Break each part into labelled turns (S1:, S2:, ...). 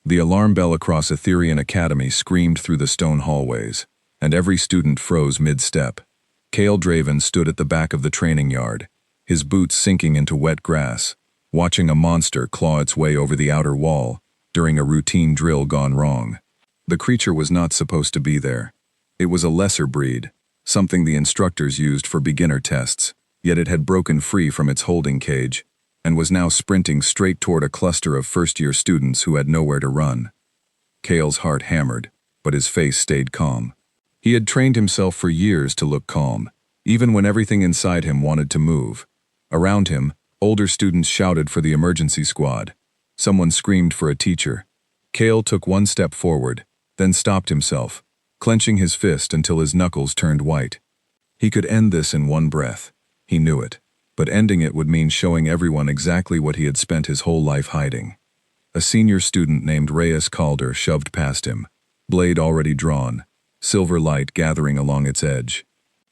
S1: The alarm bell across Etherian Academy screamed through the stone hallways, and every student froze mid-step. Cale Draven stood at the back of the training yard, his boots sinking into wet grass, watching a monster claw its way over the outer wall during a routine drill gone wrong. The creature was not supposed to be there. It was a lesser breed, something the instructors used for beginner tests, yet it had broken free from its holding cage and was now sprinting straight toward a cluster of first-year students who had nowhere to run. Cale's heart hammered, but his face stayed calm. He had trained himself for years to look calm, even when everything inside him wanted to move. Around him, older students shouted for the emergency squad. Someone screamed for a teacher. Cale took one step forward, then stopped himself, clenching his fist until his knuckles turned white. He could end this in one breath. He knew it, but ending it would mean showing everyone exactly what he had spent his whole life hiding. A senior student named Reyes Calder shoved past him, blade already drawn, silver light gathering along its edge.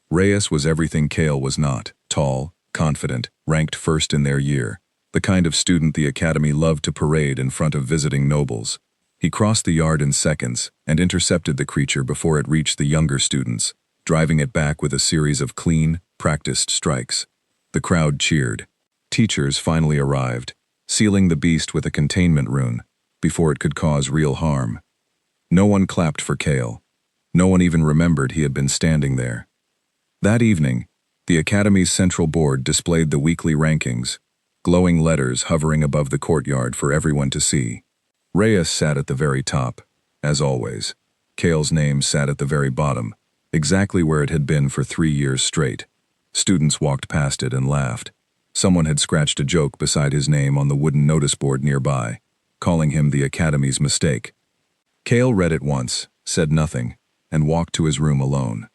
S1: Reyes was everything Cale was not: tall, confident, ranked first in their year, the kind of student the academy loved to parade in front of visiting nobles. He crossed the yard in seconds and intercepted the creature before it reached the younger students, driving it back with a series of clean, practiced strikes. The crowd cheered. Teachers finally arrived, sealing the beast with a containment rune before it could cause real harm. No one clapped for Cale. No one even remembered he had been standing there. That evening, the Academy's central board displayed the weekly rankings, glowing letters hovering above the courtyard for everyone to see. Reyes sat at the very top, as always. Cale's name sat at the very bottom, exactly where it had been for 3 years straight. Students walked past it and laughed. Someone had scratched a joke beside his name on the wooden notice board nearby, calling him the Academy's mistake. Cale read it once, said nothing, and walked to his room alone.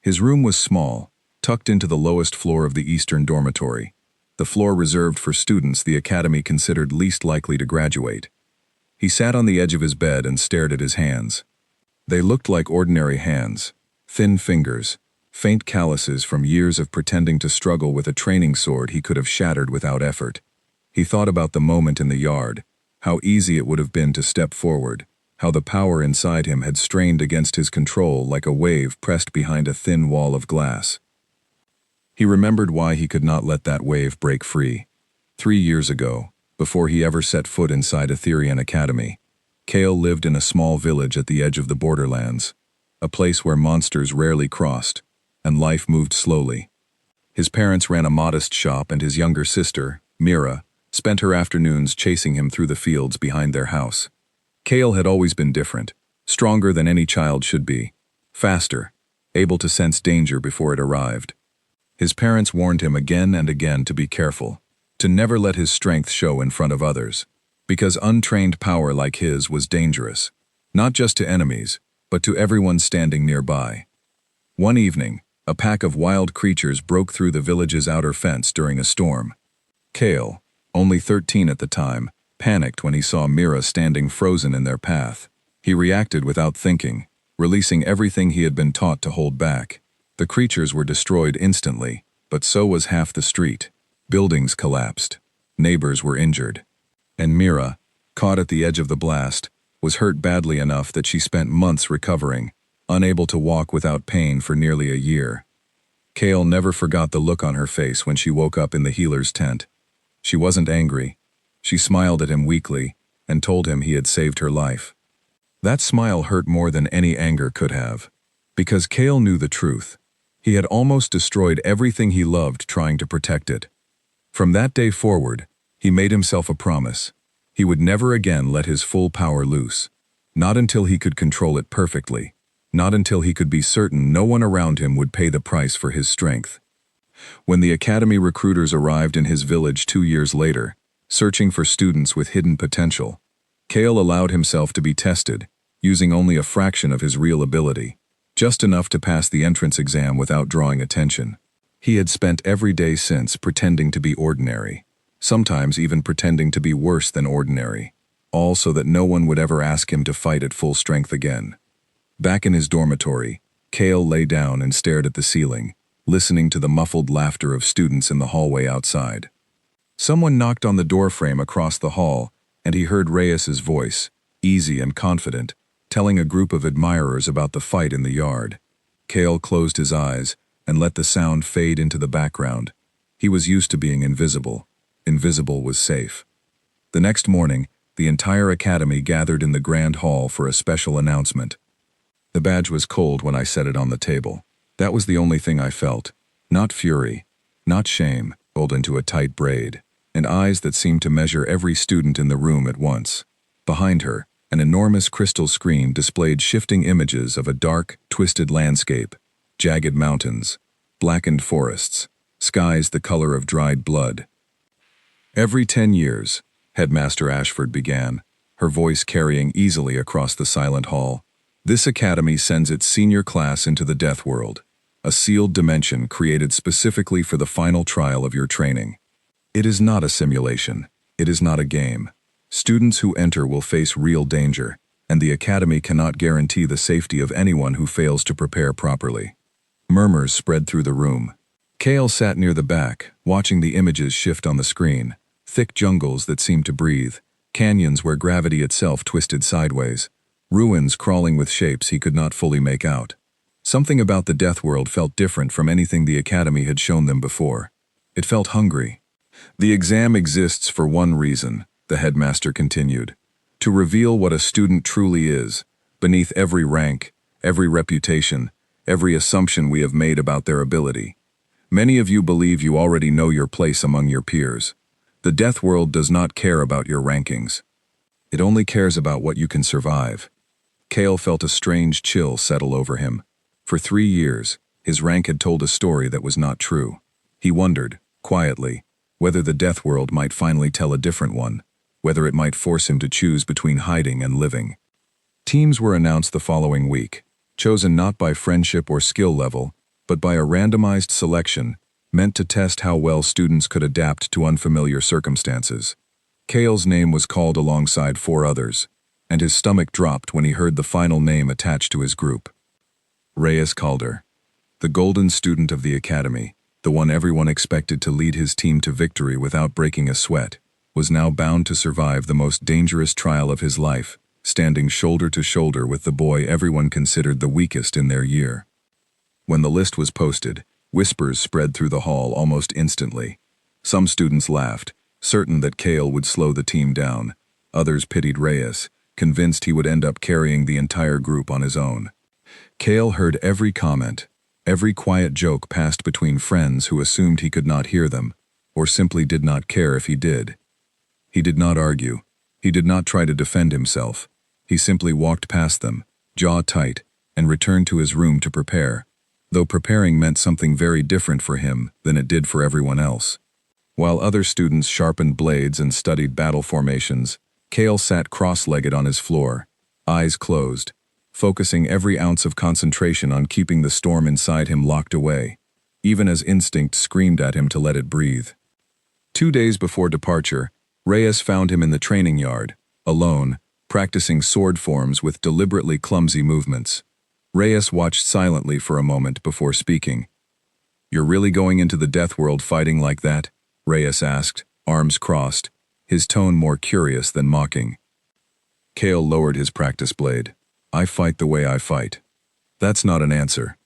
S1: His room was small, tucked into the lowest floor of the Eastern dormitory, the floor reserved for students the Academy considered least likely to graduate. He sat on the edge of his bed and stared at his hands. They looked like ordinary hands, thin fingers, faint calluses from years of pretending to struggle with a training sword he could have shattered without effort. He thought about the moment in the yard, how easy it would have been to step forward, how the power inside him had strained against his control like a wave pressed behind a thin wall of glass. He remembered why he could not let that wave break free. 3 years ago, before he ever set foot inside Etherian Academy, Cale lived in a small village at the edge of the borderlands, a place where monsters rarely crossed, and life moved slowly. His parents ran a modest shop, and his younger sister, Mira, spent her afternoons chasing him through the fields behind their house. Cale had always been different, stronger than any child should be, faster, able to sense danger before it arrived. His parents warned him again and again to be careful, to never let his strength show in front of others, because untrained power like his was dangerous, not just to enemies, but to everyone standing nearby. One evening, a pack of wild creatures broke through the village's outer fence during a storm. Cale, only 13 at the time, panicked when he saw Mira standing frozen in their path. He reacted without thinking, releasing everything he had been taught to hold back. The creatures were destroyed instantly, but so was half the street. Buildings collapsed. Neighbors were injured. And Mira, caught at the edge of the blast, was hurt badly enough that she spent months recovering, unable to walk without pain for nearly a year. Cale never forgot the look on her face when she woke up in the healer's tent. She wasn't angry. She smiled at him weakly and told him he had saved her life. That smile hurt more than any anger could have, because Cale knew the truth. He had almost destroyed everything he loved trying to protect it. From that day forward, he made himself a promise. He would never again let his full power loose. Not until he could control it perfectly. Not until he could be certain no one around him would pay the price for his strength. When the academy recruiters arrived in his village 2 years later, searching for students with hidden potential, Cale allowed himself to be tested, using only a fraction of his real ability, just enough to pass the entrance exam without drawing attention. He had spent every day since pretending to be ordinary, sometimes even pretending to be worse than ordinary, all so that no one would ever ask him to fight at full strength again. Back in his dormitory, Cale lay down and stared at the ceiling, listening to the muffled laughter of students in the hallway outside. Someone knocked on the doorframe across the hall, and he heard Reyes's voice, easy and confident, telling a group of admirers about the fight in the yard. Kale closed his eyes and let the sound fade into the background. He was used to being invisible. Invisible was safe. The next morning, the entire academy gathered in the grand hall for a special announcement. The badge was cold when I set it on the table. That was the only thing I felt. Not fury, not shame, rolled into a tight braid, and eyes that seemed to measure every student in the room at once. Behind her, an enormous crystal screen displayed shifting images of a dark, twisted landscape, jagged mountains, blackened forests, skies the color of dried blood. Every 10 years, Headmaster Ashford began, her voice carrying easily across the silent hall, this academy sends its senior class into the death world, a sealed dimension created specifically for the final trial of your training. It is not a simulation. It is not a game. Students who enter will face real danger, and the academy cannot guarantee the safety of anyone who fails to prepare properly. Murmurs spread through the room. Kale sat near the back, watching the images shift on the screen. Thick jungles that seemed to breathe, canyons where gravity itself twisted sideways, ruins crawling with shapes he could not fully make out. Something about the death world felt different from anything the academy had shown them before. It felt hungry. The exam exists for one reason, the headmaster continued, to reveal what a student truly is, beneath every rank, every reputation, every assumption we have made about their ability. Many of you believe you already know your place among your peers. The death world does not care about your rankings. It only cares about what you can survive. Kale felt a strange chill settle over him. For 3 years, his rank had told a story that was not true. He wondered, quietly, whether the death world might finally tell a different one, whether it might force him to choose between hiding and living. Teams were announced the following week, chosen not by friendship or skill level, but by a randomized selection meant to test how well students could adapt to unfamiliar circumstances. Kale's name was called alongside 4 others, and his stomach dropped when he heard the final name attached to his group. Reyes Calder, the golden student of the academy, the one everyone expected to lead his team to victory without breaking a sweat, was now bound to survive the most dangerous trial of his life, standing shoulder to shoulder with the boy everyone considered the weakest in their year. When the list was posted, whispers spread through the hall almost instantly. Some students laughed, certain that Kale would slow the team down. Others pitied Reyes, convinced he would end up carrying the entire group on his own. Kale heard every comment, every quiet joke passed between friends who assumed he could not hear them, or simply did not care if he did. He did not argue. He did not try to defend himself. He simply walked past them, jaw tight, and returned to his room to prepare, though preparing meant something very different for him than it did for everyone else. While other students sharpened blades and studied battle formations, Kale sat cross-legged on his floor, eyes closed, focusing every ounce of concentration on keeping the storm inside him locked away, even as instinct screamed at him to let it breathe. 2 days before departure, Reyes found him in the training yard, alone, practicing sword forms with deliberately clumsy movements. Reyes watched silently for a moment before speaking. "You're really going into the death world fighting like that?" Reyes asked, arms crossed, his tone more curious than mocking. Kale lowered his practice blade. "I fight the way I fight." "That's not an answer."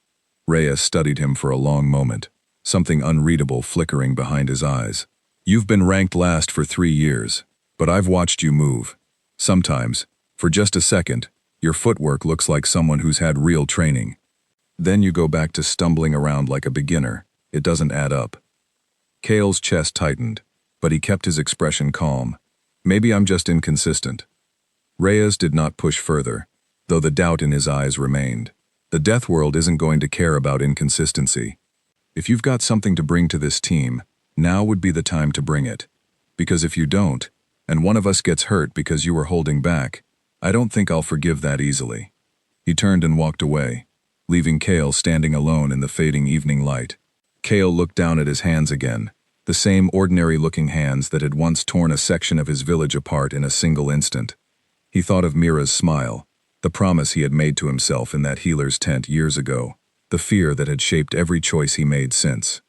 S1: Reyes studied him for a long moment, something unreadable flickering behind his eyes. "You've been ranked last for 3 years, but I've watched you move. Sometimes, for just a second, your footwork looks like someone who's had real training. Then you go back to stumbling around like a beginner. It doesn't add up." Kale's chest tightened, but he kept his expression calm. "Maybe I'm just inconsistent." Reyes did not push further, though the doubt in his eyes remained. The death world isn't going to care about inconsistency. If you've got something to bring to this team, now would be the time to bring it. Because if you don't, and one of us gets hurt because you were holding back, I don't think I'll forgive that easily. He turned and walked away, leaving Kale standing alone in the fading evening light. Kale looked down at his hands again, the same ordinary-looking hands that had once torn a section of his village apart in a single instant. He thought of Mira's smile, the promise he had made to himself in that healer's tent years ago, the fear that had shaped every choice he made since.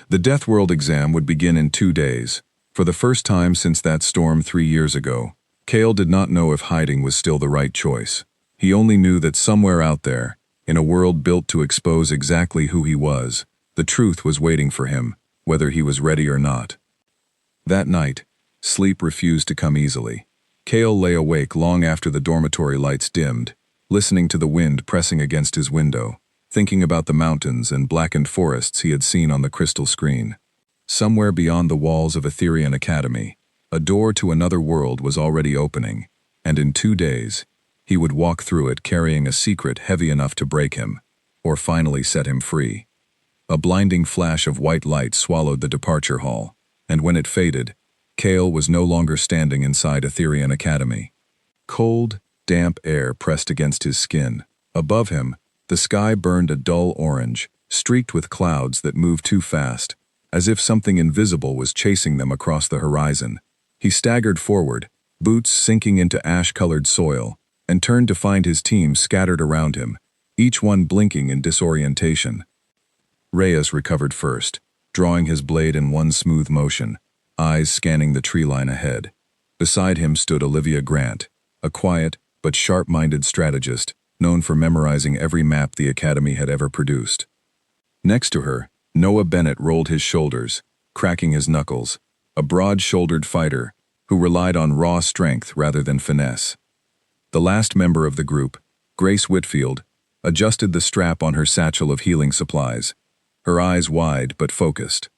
S1: The Death World exam would begin in 2 days. For the first time since that storm 3 years ago, Kale did not know if hiding was still the right choice. He only knew that somewhere out there, in a world built to expose exactly who he was, the truth was waiting for him, whether he was ready or not. That night, sleep refused to come easily. Kale lay awake long after the dormitory lights dimmed, listening to the wind pressing against his window, thinking about the mountains and blackened forests he had seen on the crystal screen. Somewhere beyond the walls of Etherian Academy, a door to another world was already opening, and in 2 days, he would walk through it carrying a secret heavy enough to break him, or finally set him free. A blinding flash of white light swallowed the departure hall, and when it faded, Kale was no longer standing inside Etherian Academy. Cold, damp air pressed against his skin. Above him, the sky burned a dull orange, streaked with clouds that moved too fast, as if something invisible was chasing them across the horizon. He staggered forward, boots sinking into ash-colored soil, and turned to find his team scattered around him, each one blinking in disorientation. Reyes recovered first, drawing his blade in one smooth motion, eyes scanning the tree line ahead. Beside him stood Olivia Grant, a quiet but sharp-minded strategist, known for memorizing every map the Academy had ever produced. Next to her, Noah Bennett rolled his shoulders, cracking his knuckles, a broad-shouldered fighter who relied on raw strength rather than finesse. The last member of the group, Grace Whitfield, adjusted the strap on her satchel of healing supplies, her eyes wide but focused.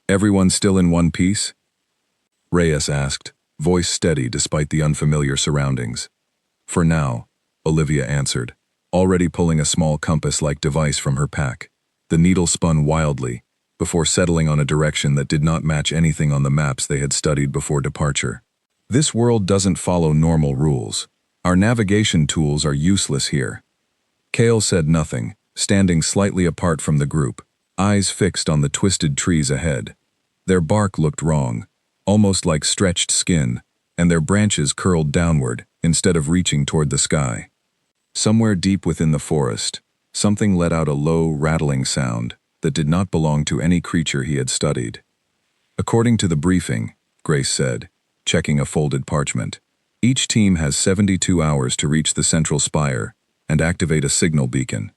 S1: "Everyone still in one piece?" Reyes asked, voice steady despite the unfamiliar surroundings. "For now," Olivia answered, already pulling a small compass-like device from her pack. The needle spun wildly, before settling on a direction that did not match anything on the maps they had studied before departure. "This world doesn't follow normal rules. Our navigation tools are useless here." Kale said nothing, standing slightly apart from the group, eyes fixed on the twisted trees ahead. Their bark looked wrong, almost like stretched skin, and their branches curled downward instead of reaching toward the sky. Somewhere deep within the forest, something let out a low, rattling sound that did not belong to any creature he had studied. "According to the briefing," Grace said, checking a folded parchment, "each team has 72 hours to reach the central spire and activate a signal beacon.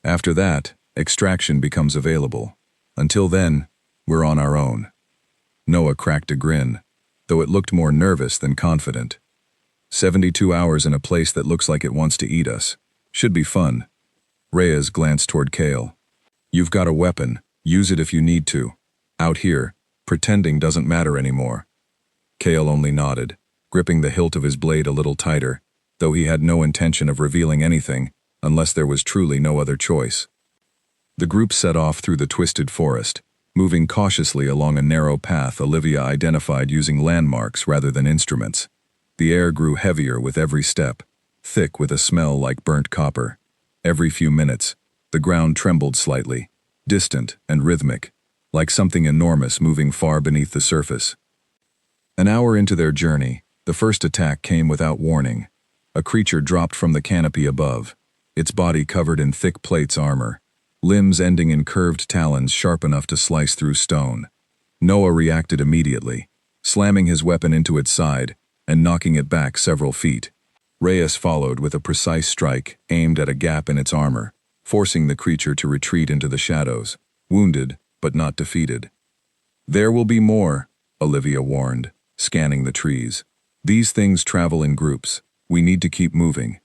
S1: After that, extraction becomes available. Until then, we're on our own." Noah cracked a grin, though it looked more nervous than confident. 72 hours in a place that looks like it wants to eat us. Should be fun." Reyes glanced toward Kale. "You've got a weapon. Use it if you need to. Out here, pretending doesn't matter anymore." Kale only nodded, gripping the hilt of his blade a little tighter, though he had no intention of revealing anything, unless there was truly no other choice. The group set off through the twisted forest, moving cautiously along a narrow path Olivia identified using landmarks rather than instruments. The air grew heavier with every step, thick with a smell like burnt copper. Every few minutes, the ground trembled slightly, distant and rhythmic, like something enormous moving far beneath the surface. An hour into their journey, the first attack came without warning. A creature dropped from the canopy above, its body covered in thick plates armor, limbs ending in curved talons sharp enough to slice through stone. Noah reacted immediately, slamming his weapon into its side and knocking it back several feet. Reyes followed with a precise strike aimed at a gap in its armor, forcing the creature to retreat into the shadows, wounded but not defeated. "There will be more," Olivia warned, scanning the trees. "These things travel in groups. We need to keep moving."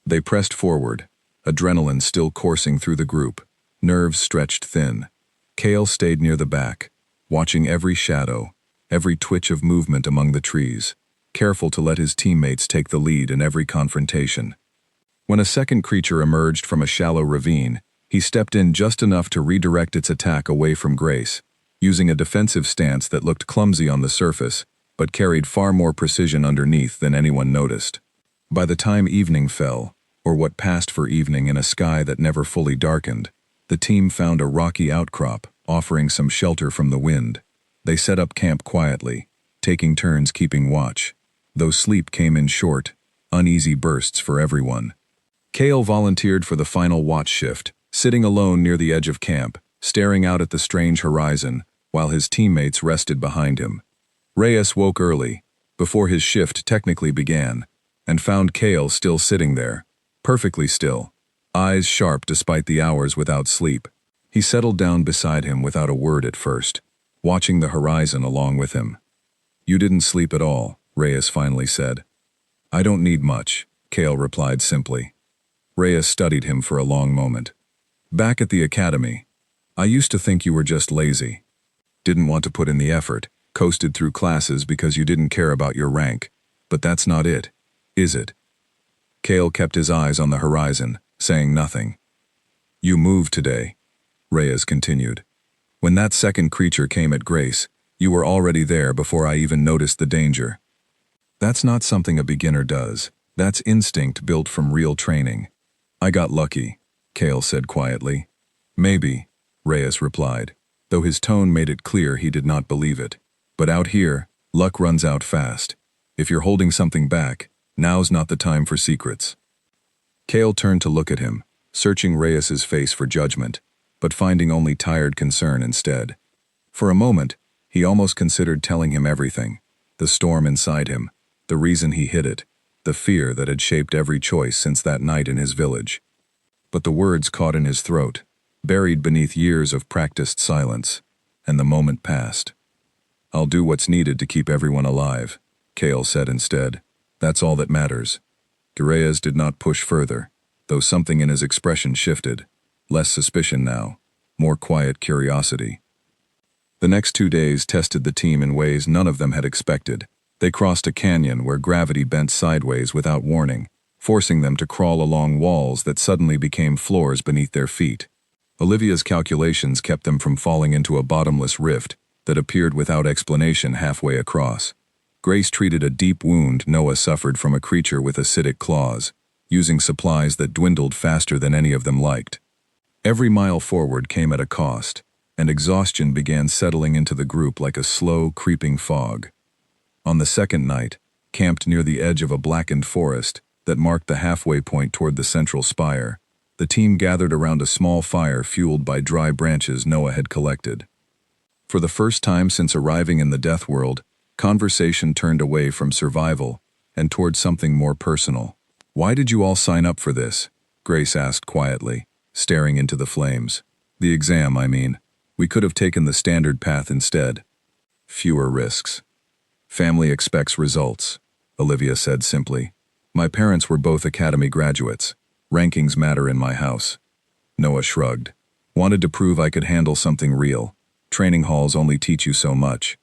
S1: They pressed forward, adrenaline still coursing through the group, nerves stretched thin. Kale stayed near the back, watching every shadow, every twitch of movement among the trees, careful to let his teammates take the lead in every confrontation. When a second creature emerged from a shallow ravine, he stepped in just enough to redirect its attack away from Grace, using a defensive stance that looked clumsy on the surface, but carried far more precision underneath than anyone noticed. By the time evening fell, or what passed for evening in a sky that never fully darkened, the team found a rocky outcrop, offering some shelter from the wind. They set up camp quietly, taking turns keeping watch, though sleep came in short, uneasy bursts for everyone. Kale volunteered for the final watch shift, sitting alone near the edge of camp, staring out at the strange horizon, while his teammates rested behind him. Reyes woke early, before his shift technically began, and found Kale still sitting there, perfectly still, eyes sharp despite the hours without sleep. He settled down beside him without a word at first, watching the horizon along with him. "You didn't sleep at all," Reyes finally said. "I don't need much," Kale replied simply. Reyes studied him for a long moment. "Back at the academy, I used to think you were just lazy. Didn't want to put in the effort, coasted through classes because you didn't care about your rank. But that's not it, is it?" Kale kept his eyes on the horizon, saying nothing. "You moved today," Reyes continued. "When that second creature came at Grace, you were already there before I even noticed the danger. That's not something a beginner does. That's instinct built from real training." "I got lucky," Kale said quietly. "Maybe," Reyes replied, though his tone made it clear he did not believe it. "But out here, luck runs out fast. If you're holding something back, now's not the time for secrets." Kale turned to look at him, searching Reyes's face for judgment, but finding only tired concern instead. For a moment, he almost considered telling him everything, the storm inside him, the reason he hid it, the fear that had shaped every choice since that night in his village. But the words caught in his throat, buried beneath years of practiced silence, and the moment passed. "I'll do what's needed to keep everyone alive," Kale said instead. "That's all that matters." Reyes did not push further, though something in his expression shifted. Less suspicion now, more quiet curiosity. The next 2 days tested the team in ways none of them had expected. They crossed a canyon where gravity bent sideways without warning, forcing them to crawl along walls that suddenly became floors beneath their feet. Olivia's calculations kept them from falling into a bottomless rift that appeared without explanation halfway across. Grace treated a deep wound Noah suffered from a creature with acidic claws, using supplies that dwindled faster than any of them liked. Every mile forward came at a cost, and exhaustion began settling into the group like a slow, creeping fog. On the second night, camped near the edge of a blackened forest that marked the halfway point toward the central spire, the team gathered around a small fire fueled by dry branches Noah had collected. For the first time since arriving in the Death World, conversation turned away from survival and toward something more personal. "Why did you all sign up for this?" Grace asked quietly, staring into the flames. "The exam, I mean. We could have taken the standard path instead." "Fewer risks. Family expects results," Olivia said simply. "My parents were both academy graduates. Rankings matter in my house." Noah shrugged. "Wanted to prove I could handle something real. Training halls only teach you so much."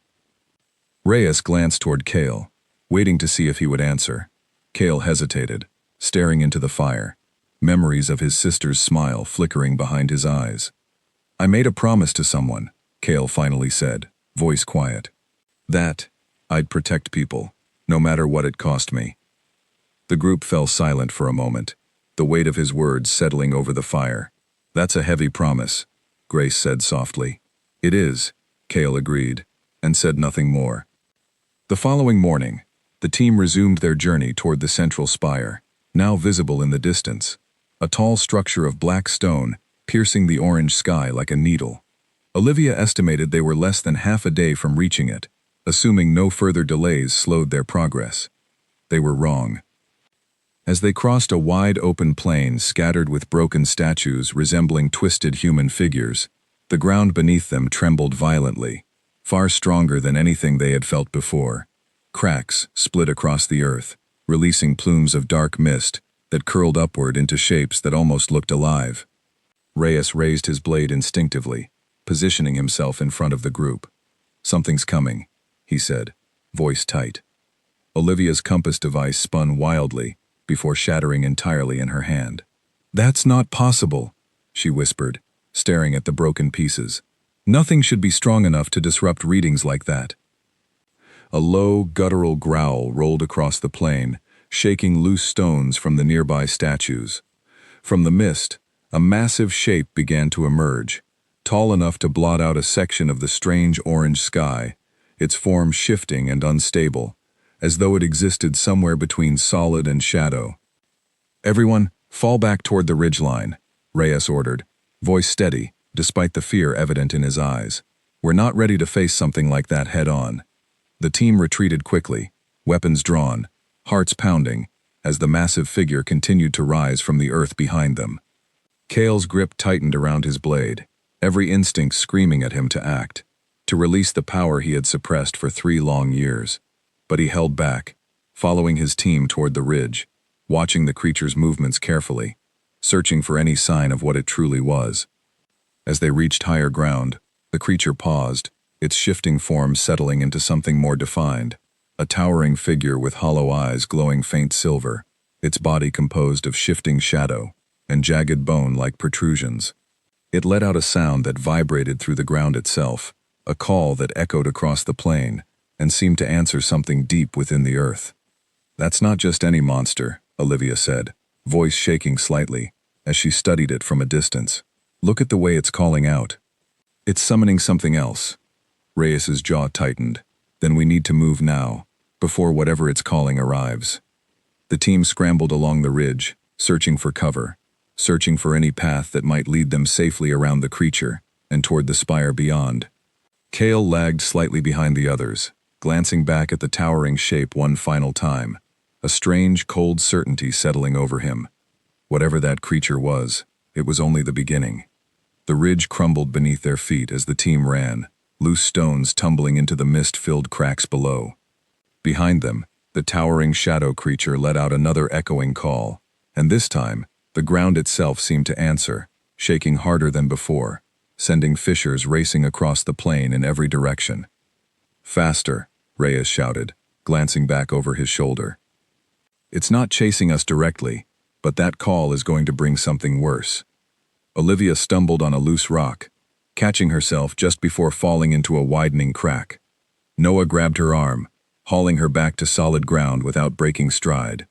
S1: Reyes glanced toward Kale, waiting to see if he would answer. Kale hesitated, staring into the fire, memories of his sister's smile flickering behind his eyes. "I made a promise to someone," Kale finally said, voice quiet. "That I'd protect people, no matter what it cost me." The group fell silent for a moment, the weight of his words settling over the fire. "That's a heavy promise," Grace said softly. "It is," Kale agreed, and said nothing more. The following morning, the team resumed their journey toward the central spire, now visible in the distance, a tall structure of black stone piercing the orange sky like a needle. Olivia estimated they were less than half a day from reaching it, assuming no further delays slowed their progress. They were wrong. As they crossed a wide open plain scattered with broken statues resembling twisted human figures, the ground beneath them trembled violently, far stronger than anything they had felt before. Cracks split across the earth, releasing plumes of dark mist that curled upward into shapes that almost looked alive. Reyes raised his blade instinctively, positioning himself in front of the group. "Something's coming," he said, voice tight. Olivia's compass device spun wildly before shattering entirely in her hand. "That's not possible," she whispered, staring at the broken pieces. "Nothing should be strong enough to disrupt readings like that." A low, guttural growl rolled across the plain, shaking loose stones from the nearby statues. From the mist, a massive shape began to emerge, tall enough to blot out a section of the strange orange sky, its form shifting and unstable, as though it existed somewhere between solid and shadow. "Everyone, fall back toward the ridgeline," Reyes ordered, voice steady, despite the fear evident in his eyes. "We're not ready to face something like that head-on." The team retreated quickly, weapons drawn, hearts pounding, as the massive figure continued to rise from the earth behind them. Kale's grip tightened around his blade, every instinct screaming at him to act, to release the power he had suppressed for 3 long years. But he held back, following his team toward the ridge, watching the creature's movements carefully, searching for any sign of what it truly was. As they reached higher ground, the creature paused, its shifting form settling into something more defined, a towering figure with hollow eyes glowing faint silver, its body composed of shifting shadow and jagged bone like protrusions. It let out a sound that vibrated through the ground itself, a call that echoed across the plain and seemed to answer something deep within the earth. "That's not just any monster," Olivia said, voice shaking slightly, as she studied it from a distance. "Look at the way it's calling out. It's summoning something else." Reyes's jaw tightened. "Then we need to move now, before whatever it's calling arrives." The team scrambled along the ridge, searching for cover, searching for any path that might lead them safely around the creature and toward the spire beyond. Kale lagged slightly behind the others, glancing back at the towering shape one final time, a strange, cold certainty settling over him. Whatever that creature was, it was only the beginning. The ridge crumbled beneath their feet as the team ran, loose stones tumbling into the mist-filled cracks below. Behind them, the towering shadow creature let out another echoing call, and this time, the ground itself seemed to answer, shaking harder than before, sending fissures racing across the plain in every direction. "Faster," Reyes shouted, glancing back over his shoulder. "It's not chasing us directly, but that call is going to bring something worse." Olivia stumbled on a loose rock, catching herself just before falling into a widening crack. Noah grabbed her arm, hauling her back to solid ground without breaking stride.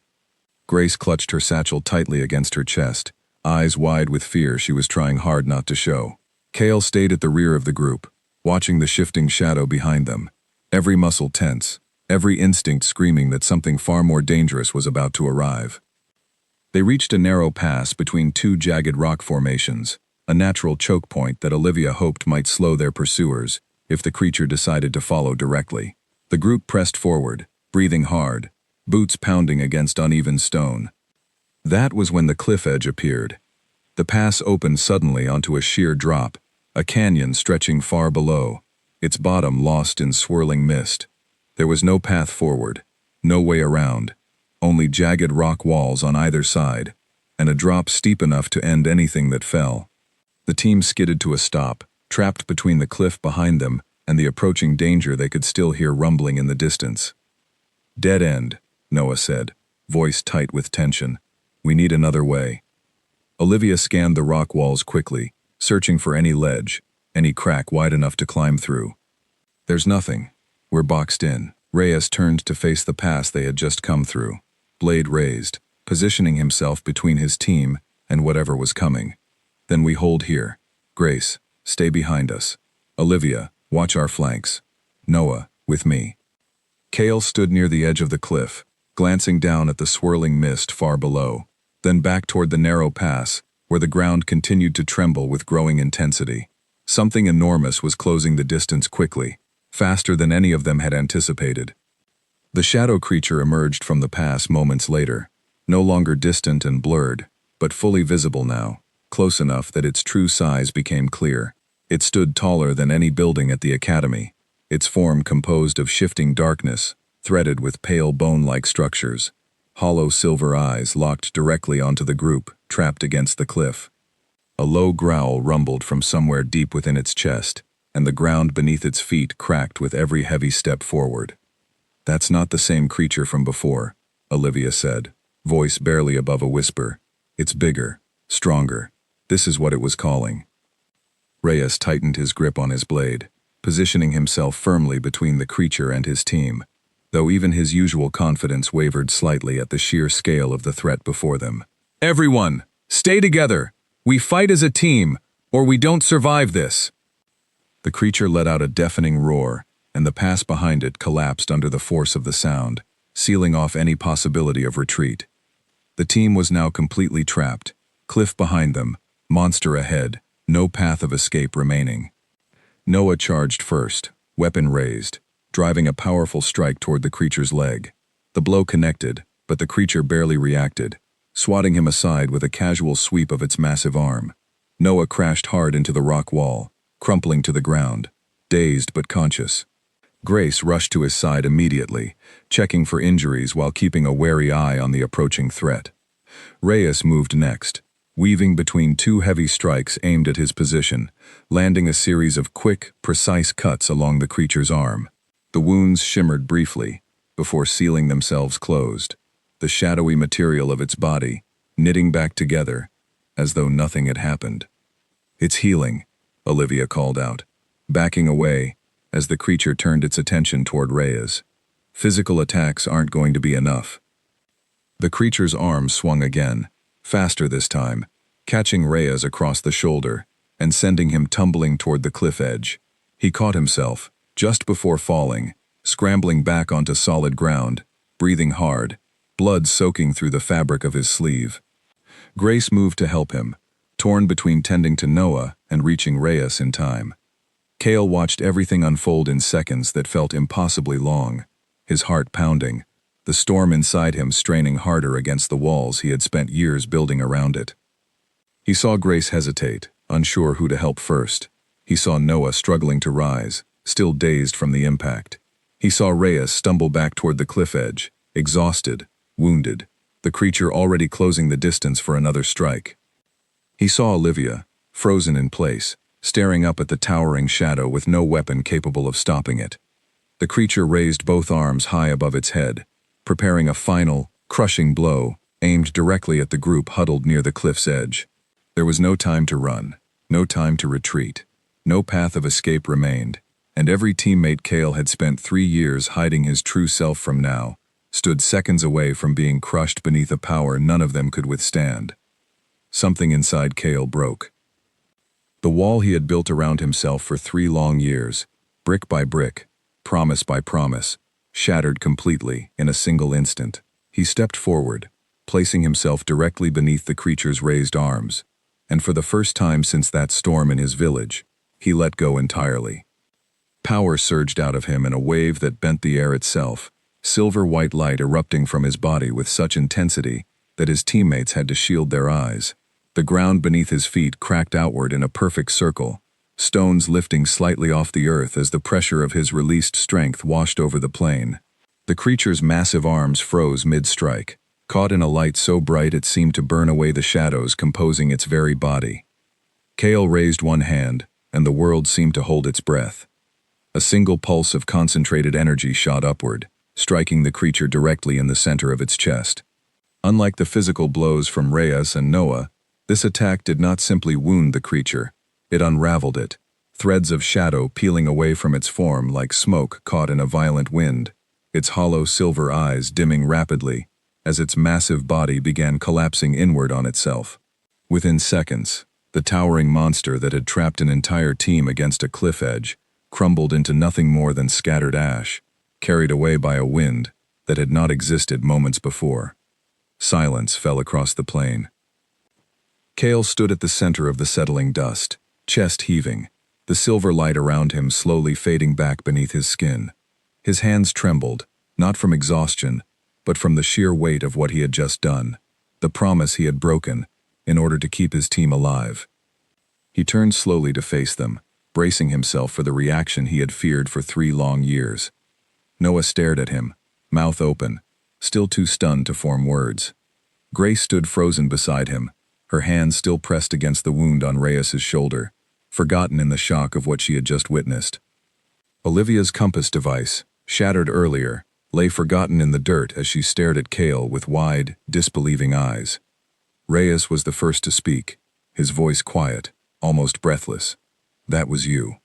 S1: Grace clutched her satchel tightly against her chest, eyes wide with fear she was trying hard not to show. Kale stayed at the rear of the group, watching the shifting shadow behind them, every muscle tense, every instinct screaming that something far more dangerous was about to arrive. They reached a narrow pass between 2 jagged rock formations, a natural choke point that Olivia hoped might slow their pursuers if the creature decided to follow directly. The group pressed forward, breathing hard, boots pounding against uneven stone. That was when the cliff edge appeared. The pass opened suddenly onto a sheer drop, a canyon stretching far below, its bottom lost in swirling mist. There was no path forward, no way around, only jagged rock walls on either side, and a drop steep enough to end anything that fell. The team skidded to a stop, trapped between the cliff behind them and the approaching danger they could still hear rumbling in the distance. "Dead end," Noah said, voice tight with tension. "We need another way." Olivia scanned the rock walls quickly, searching for any ledge, any crack wide enough to climb through. "There's nothing. We're boxed in." Reyes turned to face the pass they had just come through, blade raised, positioning himself between his team and whatever was coming. "Then we hold here. Grace, stay behind us. Olivia, watch our flanks. Noah, with me." Kale stood near the edge of the cliff, glancing down at the swirling mist far below, then back toward the narrow pass, where the ground continued to tremble with growing intensity. Something enormous was closing the distance quickly, faster than any of them had anticipated. The shadow creature emerged from the pass moments later, no longer distant and blurred, but fully visible now, close enough that its true size became clear. It stood taller than any building at the academy, its form composed of shifting darkness, threaded with pale bone-like structures. Hollow silver eyes locked directly onto the group, trapped against the cliff. A low growl rumbled from somewhere deep within its chest, and the ground beneath its feet cracked with every heavy step forward. "That's not the same creature from before," Olivia said, voice barely above a whisper. "It's bigger, stronger. This is what it was calling." Reyes tightened his grip on his blade, positioning himself firmly between the creature and his team, though even his usual confidence wavered slightly at the sheer scale of the threat before them. "Everyone, stay together! We fight as a team, or we don't survive this!" The creature let out a deafening roar, and the pass behind it collapsed under the force of the sound, sealing off any possibility of retreat. The team was now completely trapped, cliff behind them, monster ahead, no path of escape remaining. Noah charged first, weapon raised, driving a powerful strike toward the creature's leg. The blow connected, but the creature barely reacted, swatting him aside with a casual sweep of its massive arm. Noah crashed hard into the rock wall, crumpling to the ground, dazed but conscious. Grace rushed to his side immediately, checking for injuries while keeping a wary eye on the approaching threat. Reyes moved next, weaving between two heavy strikes aimed at his position, landing a series of quick, precise cuts along the creature's arm. The wounds shimmered briefly, before sealing themselves closed, the shadowy material of its body knitting back together, as though nothing had happened. "It's healing," Olivia called out, backing away as the creature turned its attention toward Reyes. "Physical attacks aren't going to be enough." The creature's arm swung again, faster this time, catching Reyes across the shoulder and sending him tumbling toward the cliff edge. He caught himself, just before falling, scrambling back onto solid ground, breathing hard, blood soaking through the fabric of his sleeve. Grace moved to help him, torn between tending to Noah and reaching Reyes in time. Cale watched everything unfold in seconds that felt impossibly long, his heart pounding, the storm inside him straining harder against the walls he had spent years building around it. He saw Grace hesitate, unsure who to help first. He saw Noah struggling to rise, still dazed from the impact. He saw Reyes stumble back toward the cliff edge, exhausted, wounded, the creature already closing the distance for another strike. He saw Olivia, frozen in place, staring up at the towering shadow with no weapon capable of stopping it. The creature raised both arms high above its head, preparing a final, crushing blow aimed directly at the group huddled near the cliff's edge. There was no time to run, no time to retreat. No path of escape remained, and every teammate Cale had spent 3 years hiding his true self from now stood seconds away from being crushed beneath a power none of them could withstand. Something inside Cale broke. The wall he had built around himself for 3 long years, brick by brick, promise by promise, shattered completely in a single instant. He stepped forward, placing himself directly beneath the creature's raised arms, and for the first time since that storm in his village, he let go entirely. Power surged out of him in a wave that bent the air itself, silver-white light erupting from his body with such intensity that his teammates had to shield their eyes. The ground beneath his feet cracked outward in a perfect circle, stones lifting slightly off the earth as the pressure of his released strength washed over the plain. The creature's massive arms froze mid-strike, caught in a light so bright it seemed to burn away the shadows composing its very body. Cale raised one hand, and the world seemed to hold its breath. A single pulse of concentrated energy shot upward, striking the creature directly in the center of its chest. Unlike the physical blows from Reyes and Noah, this attack did not simply wound the creature, it unraveled it, threads of shadow peeling away from its form like smoke caught in a violent wind, its hollow silver eyes dimming rapidly as its massive body began collapsing inward on itself. Within seconds, the towering monster that had trapped an entire team against a cliff edge crumbled into nothing more than scattered ash, carried away by a wind that had not existed moments before. Silence fell across the plain. Cale stood at the center of the settling dust, chest heaving, the silver light around him slowly fading back beneath his skin. His hands trembled, not from exhaustion, but from the sheer weight of what he had just done, the promise he had broken, in order to keep his team alive. He turned slowly to face them, bracing himself for the reaction he had feared for 3 long years. Noah stared at him, mouth open, still too stunned to form words. Grace stood frozen beside him, her hands still pressed against the wound on Reyes's shoulder, forgotten in the shock of what she had just witnessed. Olivia's compass device, shattered earlier, lay forgotten in the dirt as she stared at Cale with wide, disbelieving eyes. Reyes was the first to speak, his voice quiet, almost breathless. "That was you."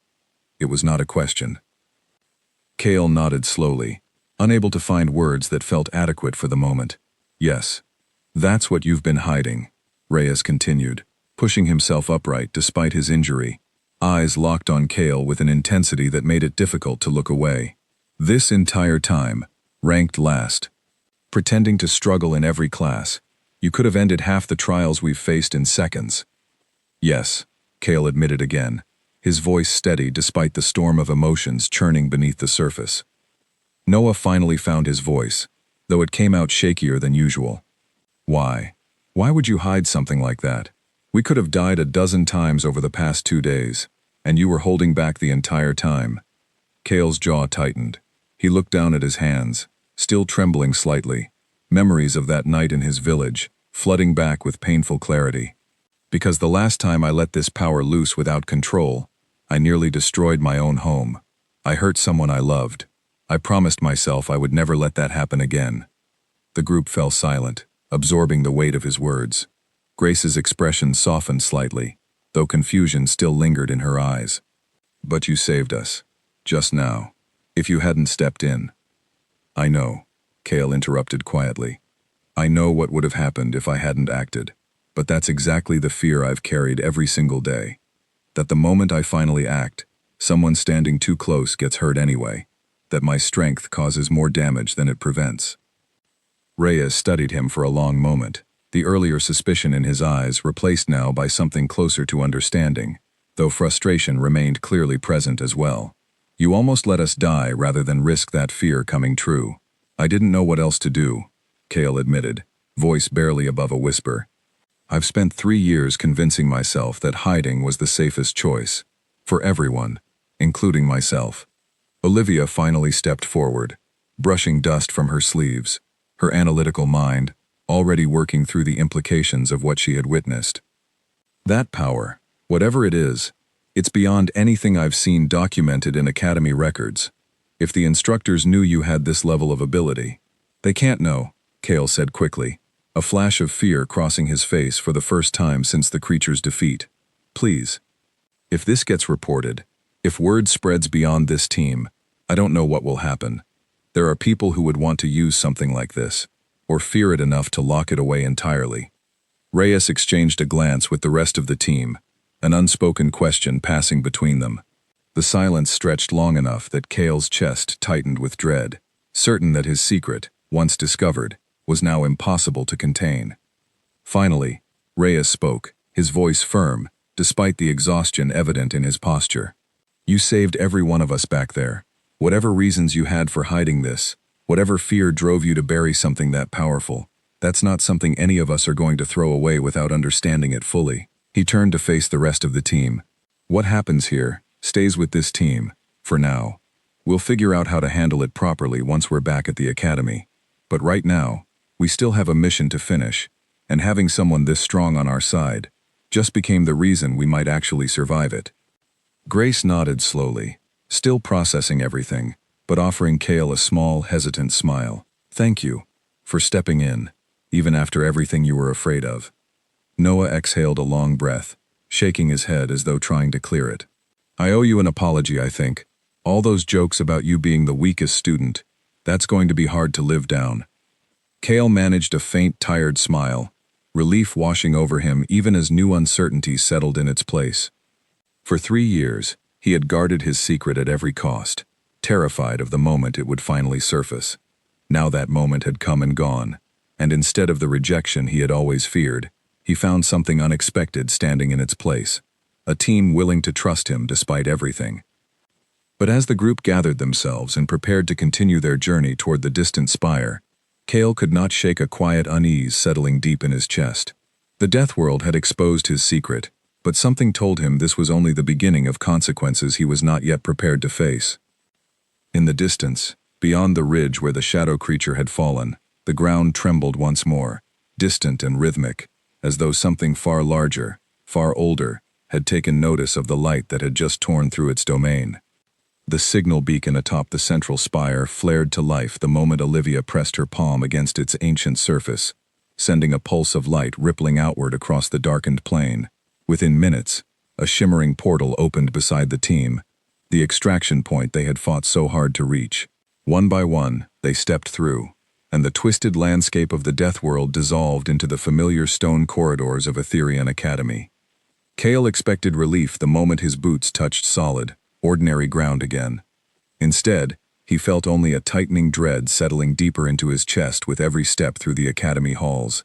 S1: It was not a question. Cale nodded slowly, unable to find words that felt adequate for the moment. "Yes. That's what you've been hiding," Reyes continued, pushing himself upright despite his injury, eyes locked on Cale with an intensity that made it difficult to look away. "This entire time, ranked last, pretending to struggle in every class, you could have ended half the trials we've faced in seconds." "Yes," Cale admitted again, his voice steady despite the storm of emotions churning beneath the surface. Noah finally found his voice, though it came out shakier than usual. Why? Why would you hide something like that? We could have died a dozen times over the past 2 days, and you were holding back the entire time. Kale's jaw tightened. He looked down at his hands, still trembling slightly, memories of that night in his village, flooding back with painful clarity. Because the last time I let this power loose without control, I nearly destroyed my own home. I hurt someone I loved. I promised myself I would never let that happen again. The group fell silent, absorbing the weight of his words. Grace's expression softened slightly, though confusion still lingered in her eyes. But you saved us. Just now. If you hadn't stepped in. I know, Kale interrupted quietly. I know what would have happened if I hadn't acted, but that's exactly the fear I've carried every single day. That the moment I finally act, someone standing too close gets hurt anyway. That my strength causes more damage than it prevents. Reyes studied him for a long moment, the earlier suspicion in his eyes replaced now by something closer to understanding, though frustration remained clearly present as well. You almost let us die rather than risk that fear coming true. I didn't know what else to do, Kale admitted, voice barely above a whisper. I've spent 3 years convincing myself that hiding was the safest choice. For everyone, including myself. Olivia finally stepped forward, brushing dust from her sleeves, her analytical mind already working through the implications of what she had witnessed. That power, whatever it is, it's beyond anything I've seen documented in academy records. If the instructors knew you had this level of ability. They can't know, Kale said quickly, a flash of fear crossing his face for the first time since the creature's defeat. Please. If this gets reported, if word spreads beyond this team, I don't know what will happen. There are people who would want to use something like this, or fear it enough to lock it away entirely. Reyes exchanged a glance with the rest of the team, an unspoken question passing between them. The silence stretched long enough that Kale's chest tightened with dread, certain that his secret, once discovered, was now impossible to contain. Finally, Reyes spoke, his voice firm, despite the exhaustion evident in his posture. You saved every one of us back there. Whatever reasons you had for hiding this, whatever fear drove you to bury something that powerful, that's not something any of us are going to throw away without understanding it fully. He turned to face the rest of the team. What happens here stays with this team, for now. We'll figure out how to handle it properly once we're back at the academy. But right now, we still have a mission to finish, and having someone this strong on our side just became the reason we might actually survive it. Grace nodded slowly, still processing everything, but offering Kale a small, hesitant smile. Thank you for stepping in, even after everything you were afraid of. Noah exhaled a long breath, shaking his head as though trying to clear it. I owe you an apology, I think. All those jokes about you being the weakest student, that's going to be hard to live down. Kale managed a faint, tired smile, relief washing over him even as new uncertainty settled in its place. For 3 years, he had guarded his secret at every cost, terrified of the moment it would finally surface. Now that moment had come and gone, and instead of the rejection he had always feared, he found something unexpected standing in its place, a team willing to trust him despite everything. But as the group gathered themselves and prepared to continue their journey toward the distant spire, Kale could not shake a quiet unease settling deep in his chest. The Death World had exposed his secret, but something told him this was only the beginning of consequences he was not yet prepared to face. In the distance, beyond the ridge where the shadow creature had fallen, the ground trembled once more, distant and rhythmic, as though something far larger, far older, had taken notice of the light that had just torn through its domain. The signal beacon atop the central spire flared to life the moment Olivia pressed her palm against its ancient surface, sending a pulse of light rippling outward across the darkened plain. Within minutes, a shimmering portal opened beside the team, the extraction point they had fought so hard to reach. One by one, they stepped through, and the twisted landscape of the Death World dissolved into the familiar stone corridors of Etherian Academy. Kale expected relief the moment his boots touched solid, ordinary ground again. Instead, he felt only a tightening dread settling deeper into his chest with every step through the academy halls.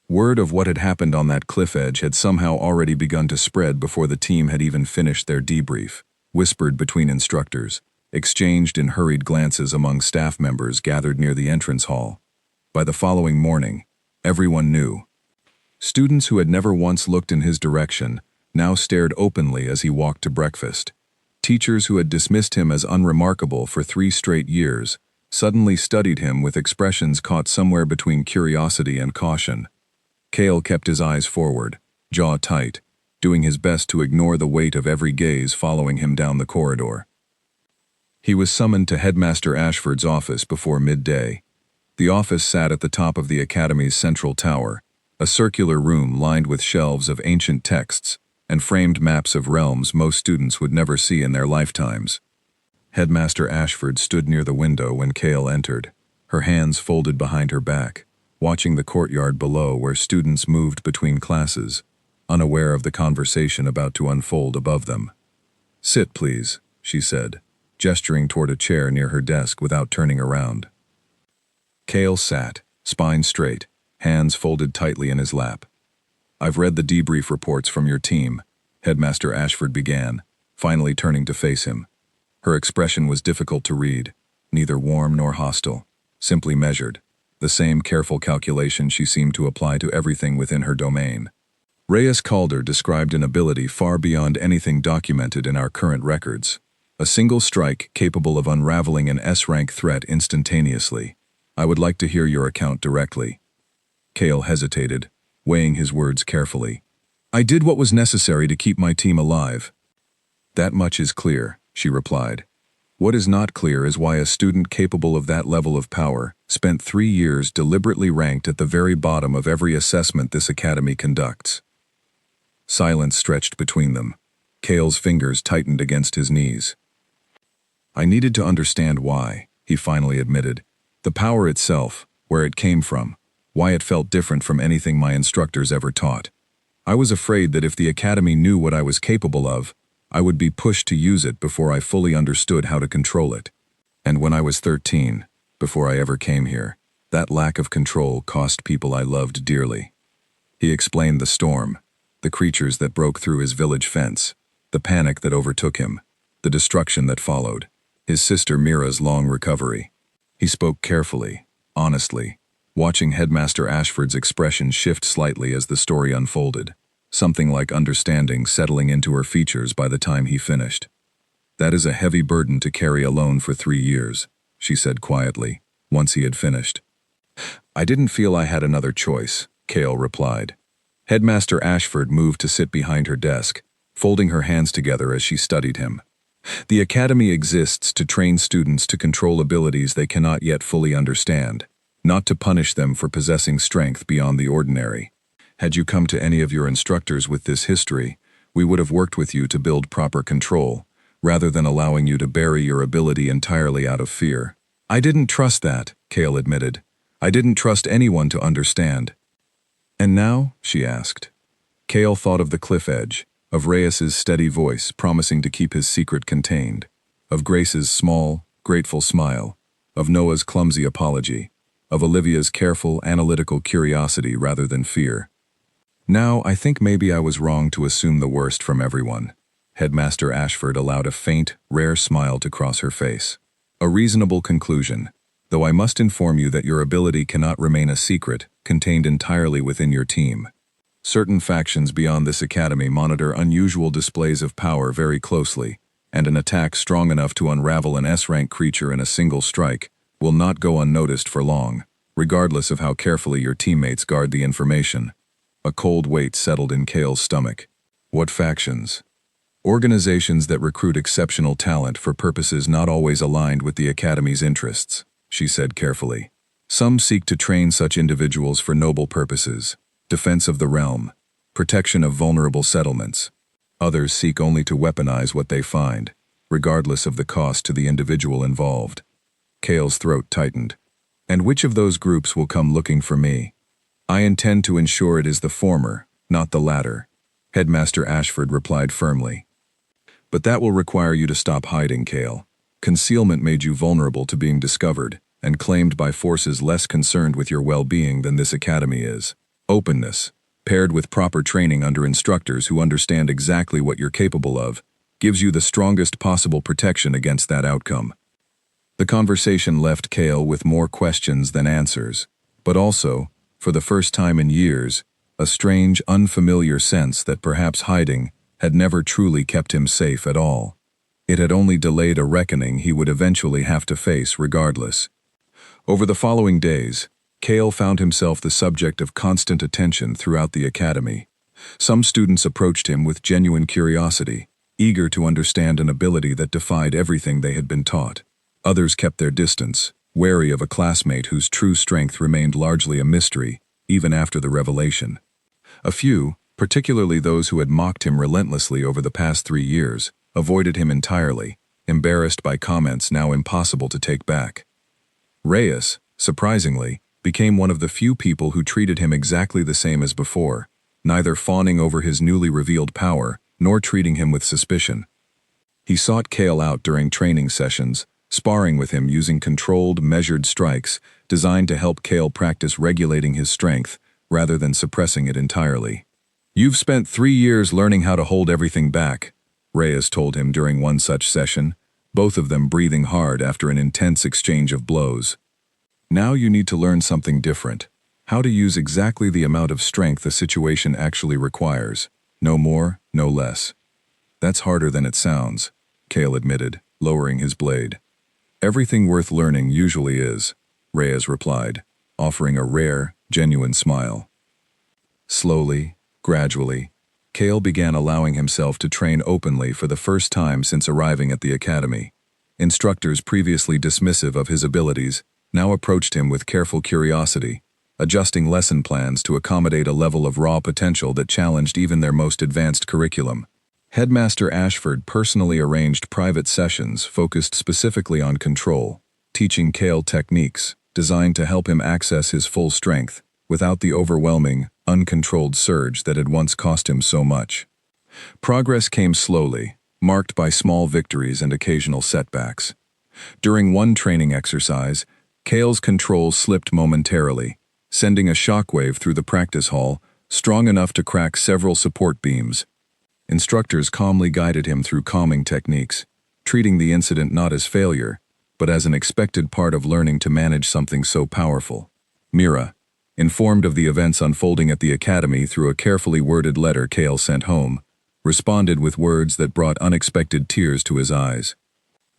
S1: Word of what had happened on that cliff edge had somehow already begun to spread before the team had even finished their debrief, whispered between instructors, exchanged in hurried glances among staff members gathered near the entrance hall. By the following morning, everyone knew. Students who had never once looked in his direction now stared openly as he walked to breakfast. Teachers who had dismissed him as unremarkable for 3 straight years suddenly studied him with expressions caught somewhere between curiosity and caution. Cale kept his eyes forward, jaw tight, doing his best to ignore the weight of every gaze following him down the corridor. He was summoned to Headmaster Ashford's office before midday. The office sat at the top of the Academy's central tower, a circular room lined with shelves of ancient texts and framed maps of realms most students would never see in their lifetimes. Headmaster Ashford stood near the window when Cale entered, her hands folded behind her back, watching the courtyard below where students moved between classes, unaware of the conversation about to unfold above them. "Sit, please," she said, gesturing toward a chair near her desk without turning around. Cale sat, spine straight, hands folded tightly in his lap. "I've read the debrief reports from your team," Headmaster Ashford began, finally turning to face him. Her expression was difficult to read, neither warm nor hostile, simply measured, the same careful calculation she seemed to apply to everything within her domain. Reyes Calder described an ability far beyond anything documented in our current records. A single strike capable of unraveling an S-rank threat instantaneously. I would like to hear your account directly. Cale hesitated, weighing his words carefully. "I did what was necessary to keep my team alive." "That much is clear," she replied. "What is not clear is why a student capable of that level of power spent 3 years deliberately ranked at the very bottom of every assessment this academy conducts." Silence stretched between them. Cale's fingers tightened against his knees. "I needed to understand why," he finally admitted. "The power itself, where it came from, why it felt different from anything my instructors ever taught. I was afraid that if the academy knew what I was capable of, I would be pushed to use it before I fully understood how to control it. And when I was 13, before I ever came here, that lack of control cost people I loved dearly." He explained the storm, the creatures that broke through his village fence, the panic that overtook him, the destruction that followed, his sister Mira's long recovery. He spoke carefully, honestly, watching Headmaster Ashford's expression shift slightly as the story unfolded, something like understanding settling into her features by the time he finished. "That is a heavy burden to carry alone for 3 years," she said quietly, once he had finished. "I didn't feel I had another choice," Cale replied. Headmaster Ashford moved to sit behind her desk, folding her hands together as she studied him. "The academy exists to train students to control abilities they cannot yet fully understand, not to punish them for possessing strength beyond the ordinary. Had you come to any of your instructors with this history, we would have worked with you to build proper control, rather than allowing you to bury your ability entirely out of fear." "I didn't trust that," Cale admitted. "I didn't trust anyone to understand." "And now?" she asked. Cale thought of the cliff edge, of Reyes's steady voice promising to keep his secret contained, of Grace's small, grateful smile, of Noah's clumsy apology, of Olivia's careful, analytical curiosity rather than fear. "Now, I think maybe I was wrong to assume the worst from everyone." Headmaster Ashford allowed a faint, rare smile to cross her face. "A reasonable conclusion, though I must inform you that your ability cannot remain a secret contained entirely within your team. Certain factions beyond this academy monitor unusual displays of power very closely, and an attack strong enough to unravel an S-rank creature in a single strike will not go unnoticed for long, regardless of how carefully your teammates guard the information." A cold weight settled in Cale's stomach. "What factions?" "Organizations that recruit exceptional talent for purposes not always aligned with the academy's interests," she said carefully. "Some seek to train such individuals for noble purposes, defense of the realm, protection of vulnerable settlements. Others seek only to weaponize what they find, regardless of the cost to the individual involved." Cale's throat tightened. "And which of those groups will come looking for me?" "I intend to ensure it is the former, not the latter," Headmaster Ashford replied firmly. "But that will require you to stop hiding, Cale. Concealment made you vulnerable to being discovered and claimed by forces less concerned with your well-being than this academy is. Openness, paired with proper training under instructors who understand exactly what you're capable of, gives you the strongest possible protection against that outcome." The conversation left Cale with more questions than answers. But also, for the first time in years, a strange, unfamiliar sense that perhaps hiding had never truly kept him safe at all. It had only delayed a reckoning he would eventually have to face regardless. Over the following days, Cale found himself the subject of constant attention throughout the academy. Some students approached him with genuine curiosity, eager to understand an ability that defied everything they had been taught. Others kept their distance, wary of a classmate whose true strength remained largely a mystery, even after the revelation. A few, particularly those who had mocked him relentlessly over the past 3 years, avoided him entirely, embarrassed by comments now impossible to take back. Reyes, surprisingly, became one of the few people who treated him exactly the same as before, neither fawning over his newly revealed power nor treating him with suspicion. He sought Cale out during training sessions, sparring with him using controlled, measured strikes designed to help Cale practice regulating his strength rather than suppressing it entirely. "You've spent 3 years learning how to hold everything back," Reyes told him during one such session, both of them breathing hard after an intense exchange of blows. "Now you need to learn something different. How to use exactly the amount of strength the situation actually requires. No more, no less." "That's harder than it sounds," Cale admitted, lowering his blade. "Everything worth learning usually is," Reyes replied, offering a rare, genuine smile. Slowly, gradually, Cale began allowing himself to train openly for the first time since arriving at the academy. Instructors previously dismissive of his abilities now approached him with careful curiosity, adjusting lesson plans to accommodate a level of raw potential that challenged even their most advanced curriculum. Headmaster Ashford personally arranged private sessions focused specifically on control, teaching Cale techniques designed to help him access his full strength without the overwhelming, uncontrolled surge that had once cost him so much. Progress came slowly, marked by small victories and occasional setbacks. During one training exercise, Cale's control slipped momentarily, sending a shockwave through the practice hall, strong enough to crack several support beams. Instructors calmly guided him through calming techniques, treating the incident not as failure, but as an expected part of learning to manage something so powerful. Mira, informed of the events unfolding at the academy through a carefully worded letter Cale sent home, responded with words that brought unexpected tears to his eyes.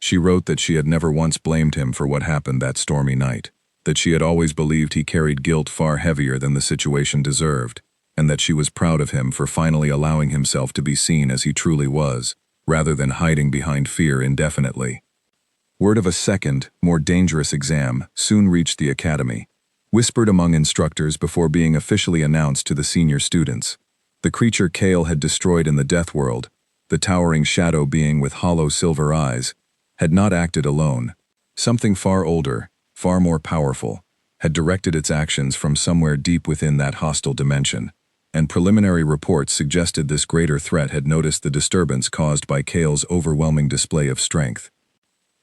S1: She wrote that she had never once blamed him for what happened that stormy night, that she had always believed he carried guilt far heavier than the situation deserved, and that she was proud of him for finally allowing himself to be seen as he truly was, rather than hiding behind fear indefinitely. Word of a second, more dangerous exam soon reached the academy, whispered among instructors before being officially announced to the senior students. The creature Cale had destroyed in the Death World, the towering shadow being with hollow silver eyes, had not acted alone. Something far older, far more powerful, had directed its actions from somewhere deep within that hostile dimension, and preliminary reports suggested this greater threat had noticed the disturbance caused by Cale's overwhelming display of strength.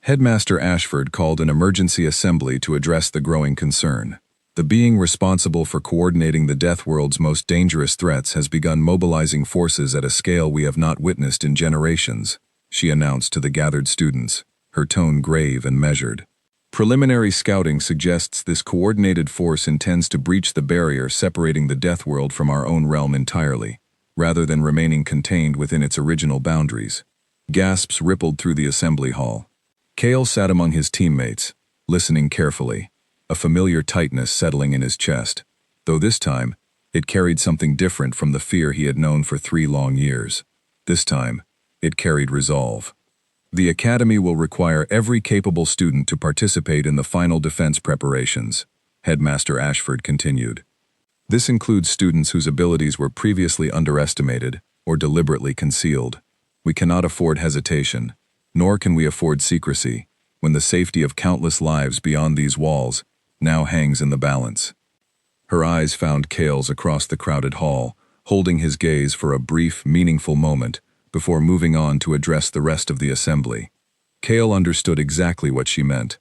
S1: Headmaster Ashford called an emergency assembly to address the growing concern. The being responsible for coordinating the Death World's most dangerous threats has begun mobilizing forces at a scale we have not witnessed in generations, she announced to the gathered students, her tone grave and measured. Preliminary scouting suggests this coordinated force intends to breach the barrier separating the Death World from our own realm entirely, rather than remaining contained within its original boundaries. Gasps rippled through the assembly hall. Cale sat among his teammates, listening carefully, a familiar tightness settling in his chest, though this time, it carried something different from the fear he had known for 3 long years. This time, it carried resolve. The Academy will require every capable student to participate in the final defense preparations, Headmaster Ashford continued. This includes students whose abilities were previously underestimated or deliberately concealed. We cannot afford hesitation, nor can we afford secrecy, when the safety of countless lives beyond these walls now hangs in the balance. Her eyes found Cale's across the crowded hall, holding his gaze for a brief, meaningful moment before moving on to address the rest of the assembly. Cale understood exactly what she meant.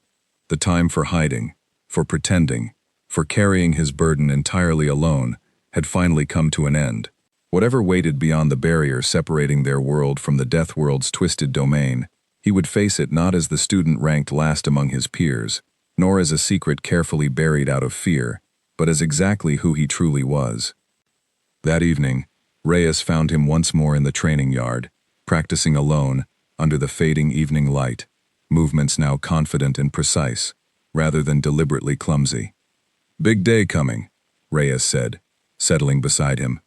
S1: The time for hiding, for pretending, for carrying his burden entirely alone had finally come to an end. Whatever waited beyond the barrier separating their world from the Death World's twisted domain, he would face it not as the student ranked last among his peers, nor as a secret carefully buried out of fear, but as exactly who he truly was. That evening, Reyes found him once more in the training yard, practicing alone, under the fading evening light, movements now confident and precise, rather than deliberately clumsy. "Big day coming," Reyes said, settling beside him.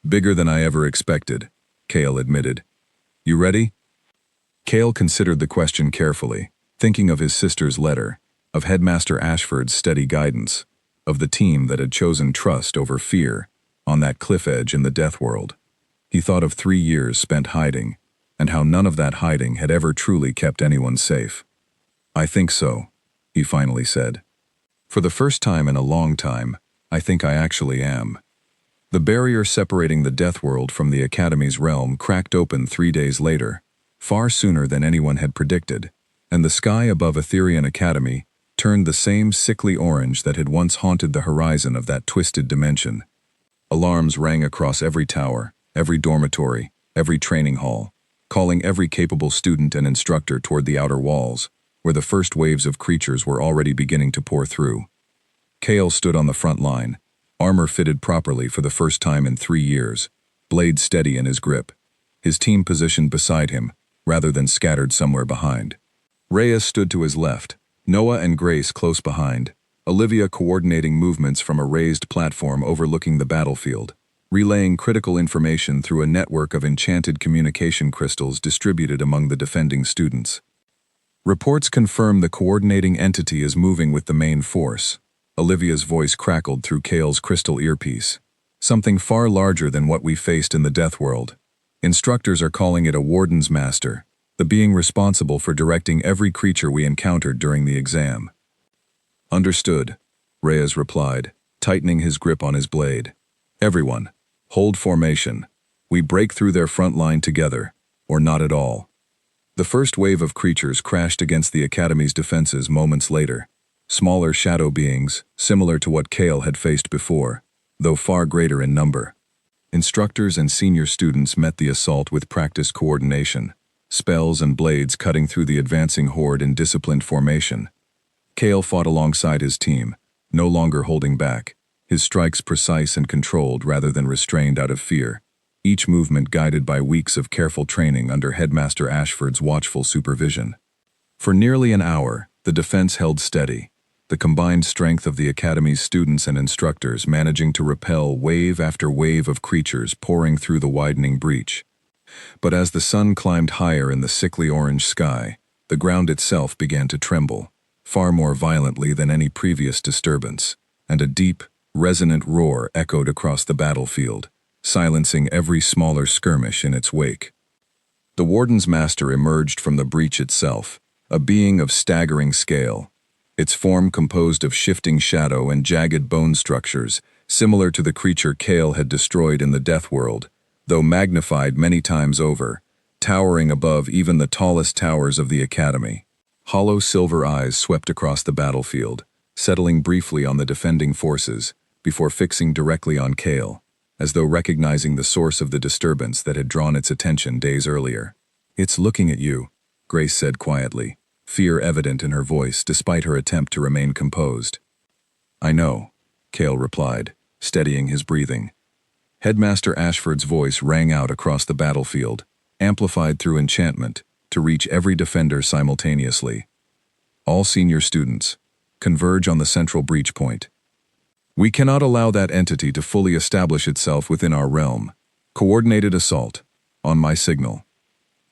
S1: "Bigger than I ever expected," Cale admitted. "You ready?" Cale considered the question carefully, thinking of his sister's letter, of Headmaster Ashford's steady guidance, of the team that had chosen trust over fear on that cliff edge in the death world. He thought of 3 years spent hiding, and how none of that hiding had ever truly kept anyone safe. "I think so," he finally said. "For the first time in a long time, I think I actually am." The barrier separating the death world from the Academy's realm cracked open 3 days later, far sooner than anyone had predicted, and the sky above Etherian Academy turned the same sickly orange that had once haunted the horizon of that twisted dimension. Alarms rang across every tower, every dormitory, every training hall, calling every capable student and instructor toward the outer walls, where the first waves of creatures were already beginning to pour through. Cale stood on the front line, armor fitted properly for the first time in 3 years, blade steady in his grip, his team positioned beside him, rather than scattered somewhere behind. Reyes stood to his left, Noah and Grace close behind, Olivia coordinating movements from a raised platform overlooking the battlefield, relaying critical information through a network of enchanted communication crystals distributed among the defending students. "Reports confirm the coordinating entity is moving with the main force," Olivia's voice crackled through Cale's crystal earpiece. "Something far larger than what we faced in the death world. Instructors are calling it a Warden's Master, the being responsible for directing every creature we encountered during the exam." "Understood," Reyes replied, tightening his grip on his blade. "Everyone, hold formation. We break through their front line together, or not at all." The first wave of creatures crashed against the Academy's defenses moments later. Smaller shadow beings, similar to what Cale had faced before, though far greater in number. Instructors and senior students met the assault with practiced coordination, spells and blades cutting through the advancing horde in disciplined formation. Cale fought alongside his team, no longer holding back, his strikes precise and controlled rather than restrained out of fear, each movement guided by weeks of careful training under Headmaster Ashford's watchful supervision. For nearly an hour, the defense held steady, the combined strength of the Academy's students and instructors managing to repel wave after wave of creatures pouring through the widening breach. But as the sun climbed higher in the sickly orange sky, the ground itself began to tremble, far more violently than any previous disturbance, and a deep, resonant roar echoed across the battlefield, silencing every smaller skirmish in its wake. The Warden's Master emerged from the breach itself, a being of staggering scale, its form composed of shifting shadow and jagged bone structures, similar to the creature Cale had destroyed in the Death World, though magnified many times over, towering above even the tallest towers of the Academy. Hollow silver eyes swept across the battlefield, settling briefly on the defending forces, before fixing directly on Cale, as though recognizing the source of the disturbance that had drawn its attention days earlier. "It's looking at you," Grace said quietly, fear evident in her voice despite her attempt to remain composed. "I know," Cale replied, steadying his breathing. Headmaster Ashford's voice rang out across the battlefield, amplified through enchantment, to reach every defender simultaneously. "All senior students, converge on the central breach point. We cannot allow that entity to fully establish itself within our realm. Coordinated assault, on my signal."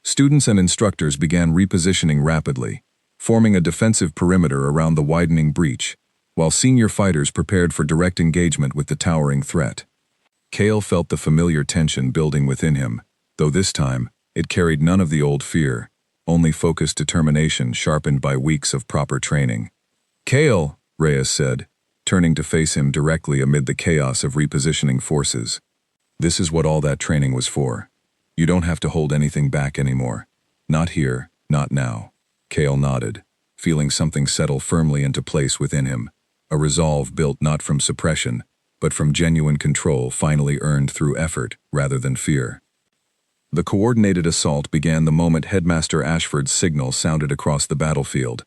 S1: Students and instructors began repositioning rapidly, forming a defensive perimeter around the widening breach, while senior fighters prepared for direct engagement with the towering threat. Cale felt the familiar tension building within him, though this time, it carried none of the old fear, only focused determination sharpened by weeks of proper training. "Cale," Reyes said, turning to face him directly amid the chaos of repositioning forces. "This is what all that training was for. You don't have to hold anything back anymore. Not here, not now." Cale nodded, feeling something settle firmly into place within him, a resolve built not from suppression, but from genuine control finally earned through effort rather than fear. The coordinated assault began the moment Headmaster Ashford's signal sounded across the battlefield.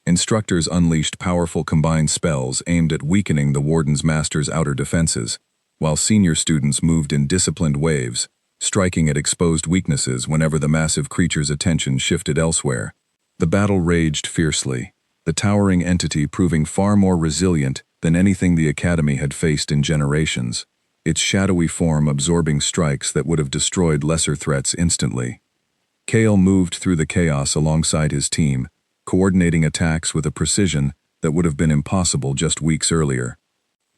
S1: Instructors unleashed powerful combined spells aimed at weakening the Warden's Master's outer defenses, while senior students moved in disciplined waves, striking at exposed weaknesses whenever the massive creature's attention shifted elsewhere. The battle raged fiercely, the towering entity proving far more resilient than anything the Academy had faced in generations, its shadowy form absorbing strikes that would have destroyed lesser threats instantly. Kale moved through the chaos alongside his team, coordinating attacks with a precision that would have been impossible just weeks earlier.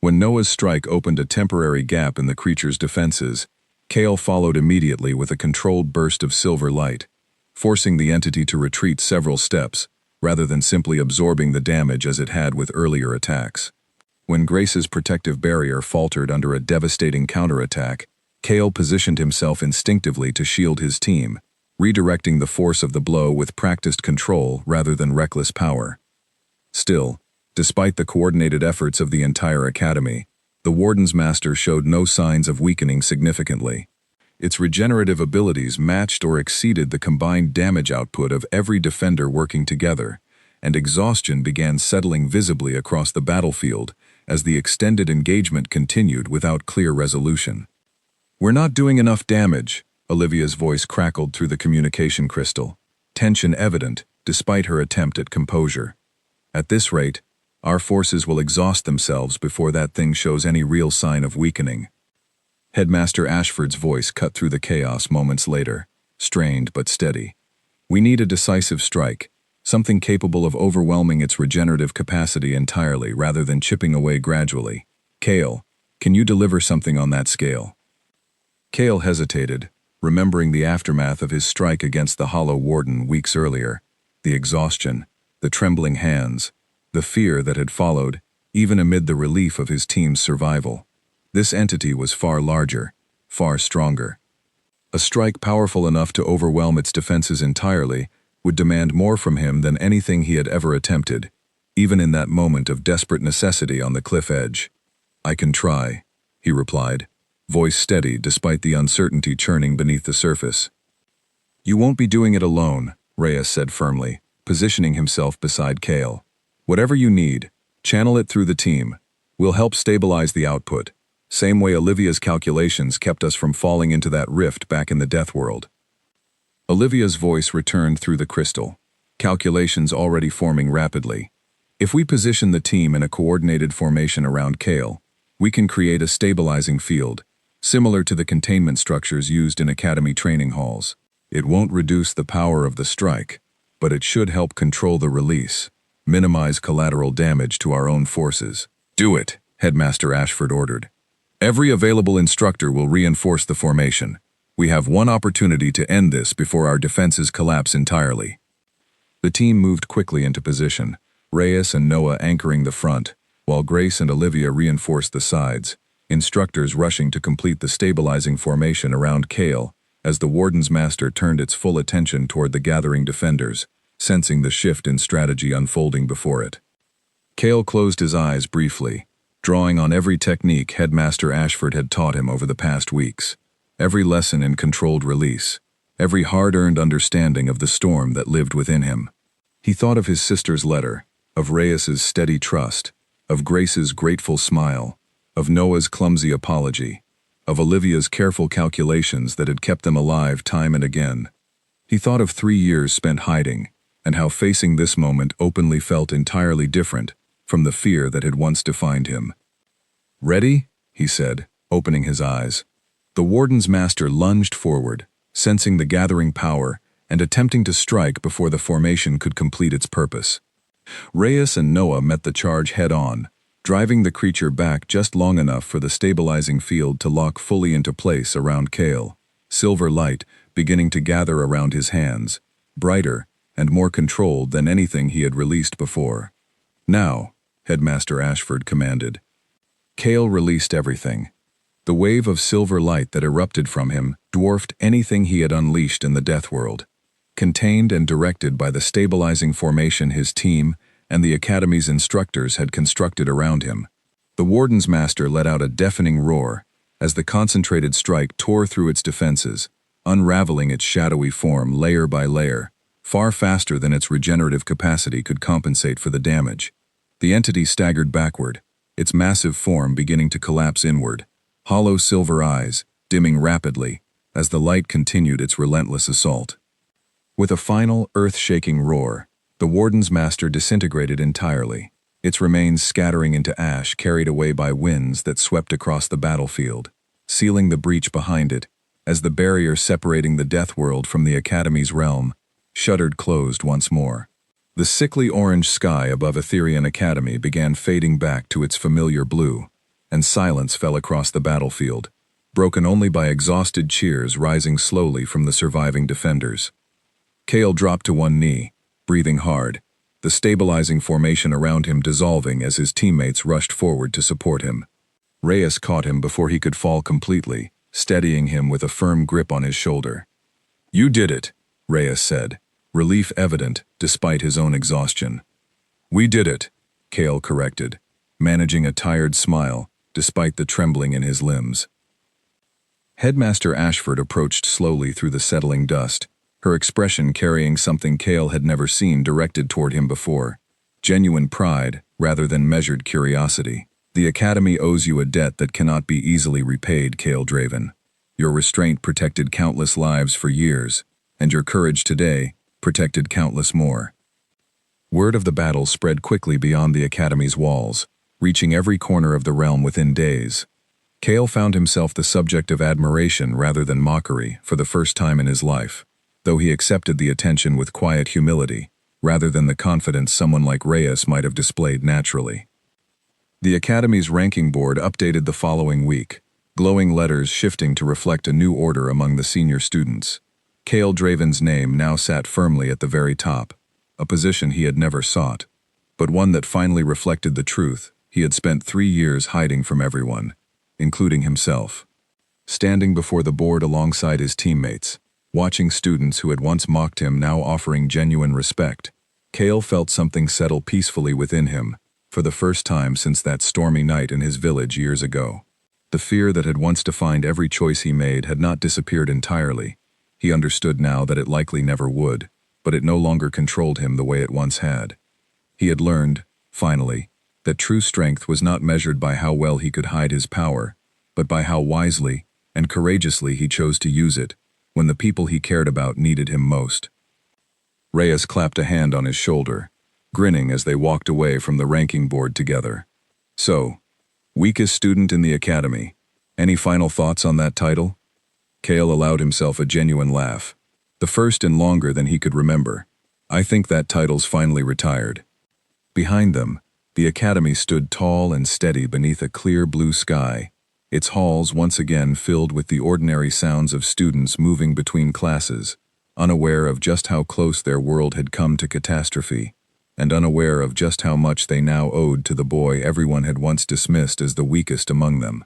S1: When Noah's strike opened a temporary gap in the creature's defenses, Kale followed immediately with a controlled burst of silver light, forcing the entity to retreat several steps, rather than simply absorbing the damage as it had with earlier attacks. When Grace's protective barrier faltered under a devastating counterattack, Kale positioned himself instinctively to shield his team, redirecting the force of the blow with practiced control rather than reckless power. Still, despite the coordinated efforts of the entire Academy, the Warden's Master showed no signs of weakening significantly. Its regenerative abilities matched or exceeded the combined damage output of every defender working together, and exhaustion began settling visibly across the battlefield as the extended engagement continued without clear resolution. "We're not doing enough damage," Olivia's voice crackled through the communication crystal, tension evident despite her attempt at composure. "At this rate, our forces will exhaust themselves before that thing shows any real sign of weakening." Headmaster Ashford's voice cut through the chaos moments later, strained but steady. "We need a decisive strike, something capable of overwhelming its regenerative capacity entirely rather than chipping away gradually. Kale, can you deliver something on that scale?" Kale hesitated, remembering the aftermath of his strike against the Hollow Warden weeks earlier, the exhaustion, the trembling hands, the fear that had followed, even amid the relief of his team's survival. This entity was far larger, far stronger. A strike powerful enough to overwhelm its defenses entirely would demand more from him than anything he had ever attempted, even in that moment of desperate necessity on the cliff edge. "I can try," he replied, voice steady despite the uncertainty churning beneath the surface. "You won't be doing it alone," Reyes said firmly, positioning himself beside Kale. "Whatever you need, channel it through the team. We'll help stabilize the output, same way Olivia's calculations kept us from falling into that rift back in the Death World." Olivia's voice returned through the crystal, calculations already forming rapidly. "If we position the team in a coordinated formation around Kale, we can create a stabilizing field, similar to the containment structures used in Academy training halls. It won't reduce the power of the strike, but it should help control the release, minimize collateral damage to our own forces." "Do it," Headmaster Ashford ordered. "Every available instructor will reinforce the formation. We have one opportunity to end this before our defenses collapse entirely." The team moved quickly into position, Reyes and Noah anchoring the front, while Grace and Olivia reinforced the sides, instructors rushing to complete the stabilizing formation around Kale as the Warden's Master turned its full attention toward the gathering defenders, sensing the shift in strategy unfolding before it. Kale closed his eyes briefly, drawing on every technique Headmaster Ashford had taught him over the past weeks, every lesson in controlled release, every hard-earned understanding of the storm that lived within him. He thought of his sister's letter, of Reyes's steady trust, of Grace's grateful smile, of Noah's clumsy apology, of Olivia's careful calculations that had kept them alive time and again. He thought of 3 years spent hiding, and how facing this moment openly felt entirely different from the fear that had once defined him. "Ready?" he said, opening his eyes. The Warden's Master lunged forward, sensing the gathering power and attempting to strike before the formation could complete its purpose. Reyes and Noah met the charge head-on, driving the creature back just long enough for the stabilizing field to lock fully into place around Kale, silver light beginning to gather around his hands, brighter and more controlled than anything he had released before. "Now," Headmaster Ashford commanded. Kale released everything. The wave of silver light that erupted from him dwarfed anything he had unleashed in the Death World, contained and directed by the stabilizing formation his team and the Academy's instructors had constructed around him. The Warden's Master let out a deafening roar as the concentrated strike tore through its defenses, unraveling its shadowy form layer by layer, far faster than its regenerative capacity could compensate for the damage. The entity staggered backward, its massive form beginning to collapse inward, hollow silver eyes dimming rapidly as the light continued its relentless assault. With a final, earth-shaking roar, the Warden's master disintegrated entirely, its remains scattering into ash carried away by winds that swept across the battlefield, sealing the breach behind it, as the barrier separating the Death World from the Academy's realm shuttered closed once more. The sickly orange sky above Etherian Academy began fading back to its familiar blue, and silence fell across the battlefield, broken only by exhausted cheers rising slowly from the surviving defenders. Kale dropped to one knee, breathing hard, the stabilizing formation around him dissolving as his teammates rushed forward to support him. Reyes caught him before he could fall completely, steadying him with a firm grip on his shoulder. "You did it," Reyes said, relief evident despite his own exhaustion. "We did it," Kale corrected, managing a tired smile despite the trembling in his limbs. Headmaster Ashford approached slowly through the settling dust, her expression carrying something Kale had never seen directed toward him before, genuine pride rather than measured curiosity. "The Academy owes you a debt that cannot be easily repaid, Kale Draven. Your restraint protected countless lives for years, and your courage today protected countless more." Word of the battle spread quickly beyond the Academy's walls, reaching every corner of the realm within days. Kale found himself the subject of admiration rather than mockery for the first time in his life, though he accepted the attention with quiet humility, rather than the confidence someone like Reyes might have displayed naturally. The Academy's ranking board updated the following week, glowing letters shifting to reflect a new order among the senior students. Kale Draven's name now sat firmly at the very top, a position he had never sought, but one that finally reflected the truth he had spent 3 years hiding from everyone, including himself. Standing before the board alongside his teammates, watching students who had once mocked him now offering genuine respect, Kale felt something settle peacefully within him, for the first time since that stormy night in his village years ago. The fear that had once defined every choice he made had not disappeared entirely. He understood now that it likely never would, but it no longer controlled him the way it once had. He had learned, finally, that true strength was not measured by how well he could hide his power, but by how wisely and courageously he chose to use it when the people he cared about needed him most. Reyes clapped a hand on his shoulder, grinning as they walked away from the ranking board together. "So, weakest student in the Academy. Any final thoughts on that title?" Kale allowed himself a genuine laugh, the first in longer than he could remember. "I think that title's finally retired." Behind them, the Academy stood tall and steady beneath a clear blue sky, its halls once again filled with the ordinary sounds of students moving between classes, unaware of just how close their world had come to catastrophe, and unaware of just how much they now owed to the boy everyone had once dismissed as the weakest among them.